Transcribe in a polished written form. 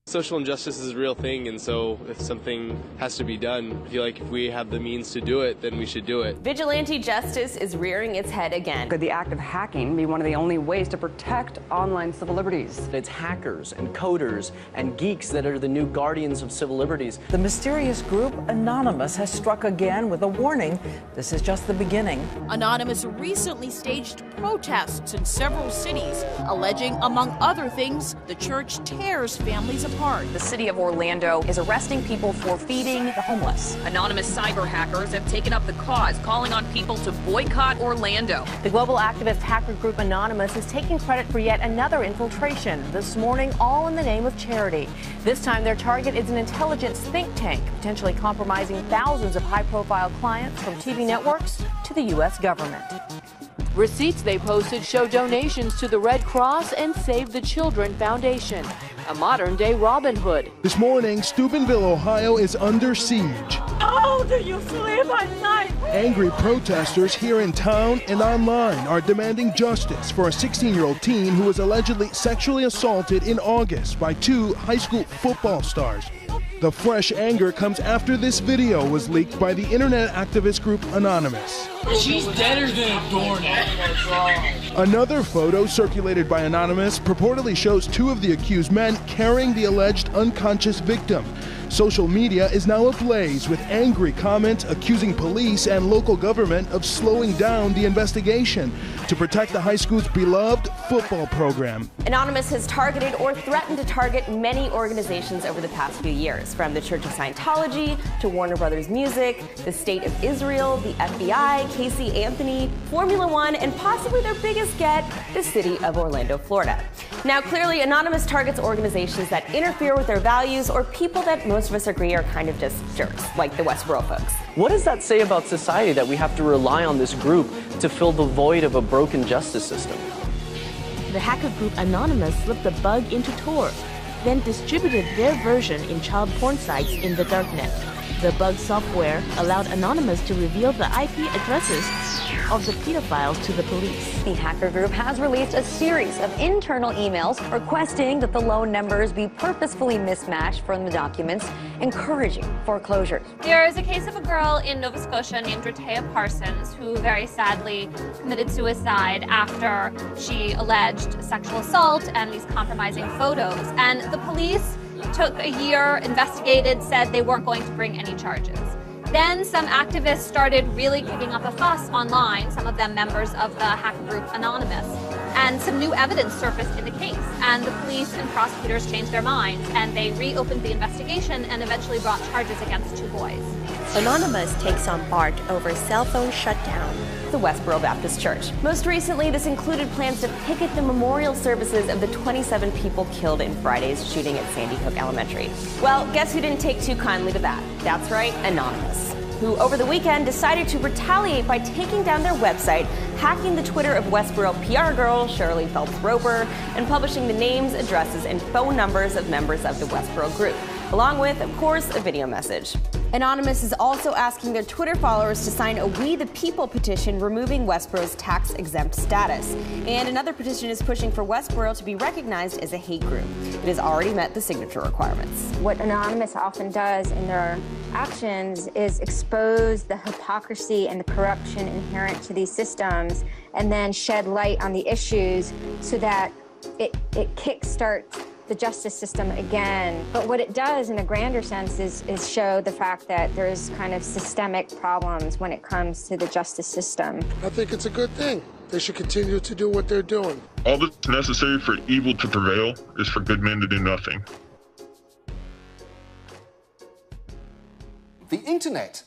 Social injustice is a real thing, and so if something has to be done, I feel like if we have the means to do it, then we should do it. Vigilante justice is rearing its head again. Could the act of hacking be one of the only ways to protect online civil liberties? It's hackers and coders and geeks that are the new guardians of civil liberties. The mysterious group Anonymous has struck again with a warning. This is just the beginning. Anonymous recently staged protests in several cities, alleging, among other things, the church tears families apart. The city of Orlando is arresting people for feeding the homeless. Anonymous cyber hackers have taken up the cause, calling on people to boycott Orlando. The global activist hacker group Anonymous is taking credit for yet another infiltration, this morning all in the name of charity. This time their target is an intelligence think tank, potentially compromising thousands of high-profile clients from TV networks to the U.S. government. Receipts they posted show donations to the Red Cross and Save the Children Foundation, a modern-day Robin Hood. This morning, Steubenville, Ohio is under siege. How do you sleep at night? Angry protesters here in town and online are demanding justice for a 16-year-old teen who was allegedly sexually assaulted in August by two high school football stars. The fresh anger comes after this video was leaked by the internet activist group Anonymous. She's deader than a doornail. Another photo circulated by Anonymous purportedly shows two of the accused men carrying the alleged unconscious victim. Social media is now ablaze with angry comments accusing police and local government of slowing down the investigation to protect the high school's beloved football program. Anonymous has targeted or threatened to target many organizations over the past few years, from the Church of Scientology to Warner Brothers Music, the State of Israel, the FBI, Casey Anthony, Formula One, and possibly their biggest get, the city of Orlando, Florida. Now, clearly, Anonymous targets organizations that interfere with their values or people that most of us agree are kind of just jerks, like the Westboro folks. What does that say about society that we have to rely on this group to fill the void of a broken justice system? The hacker group Anonymous slipped the bug into Tor, then distributed their version in child porn sites in the darknet. The bug software allowed Anonymous to reveal the IP addresses of the pedophiles to the police. The hacker group has released a series of internal emails requesting that the loan numbers be purposefully mismatched from the documents, encouraging foreclosures. There is a case of a girl in Nova Scotia named Ratea Parsons who very sadly committed suicide after she alleged sexual assault and these compromising photos. And the police took a year, investigated, said they weren't going to bring any charges. Then some activists started really kicking up a fuss online, some of them members of the hacker group Anonymous, and some new evidence surfaced in the case. And the police and prosecutors changed their minds, and they reopened the investigation and eventually brought charges against two boys. Anonymous takes on BART over cell phone shutdown. The Westboro Baptist Church. Most recently, this included plans to picket the memorial services of the 27 people killed in Friday's shooting at Sandy Hook Elementary. Well, guess who didn't take too kindly to that? That's right, Anonymous, who over the weekend decided to retaliate by taking down their website, hacking the Twitter of Westboro PR girl Shirley Phelps-Roper, and publishing the names, addresses, and phone numbers of members of the Westboro group, along with, of course, a video message. Anonymous is also asking their Twitter followers to sign a We the People petition removing Westboro's tax-exempt status. And another petition is pushing for Westboro to be recognized as a hate group. It has already met the signature requirements. What Anonymous often does in their actions is expose the hypocrisy and the corruption inherent to these systems and then shed light on the issues so that it kickstarts the justice system again. But what it does in a grander sense is show the fact that there's kind of systemic problems when it comes to the justice system. I think it's a good thing. They should continue to do what they're doing. All that's necessary for evil to prevail is for good men to do nothing. The internet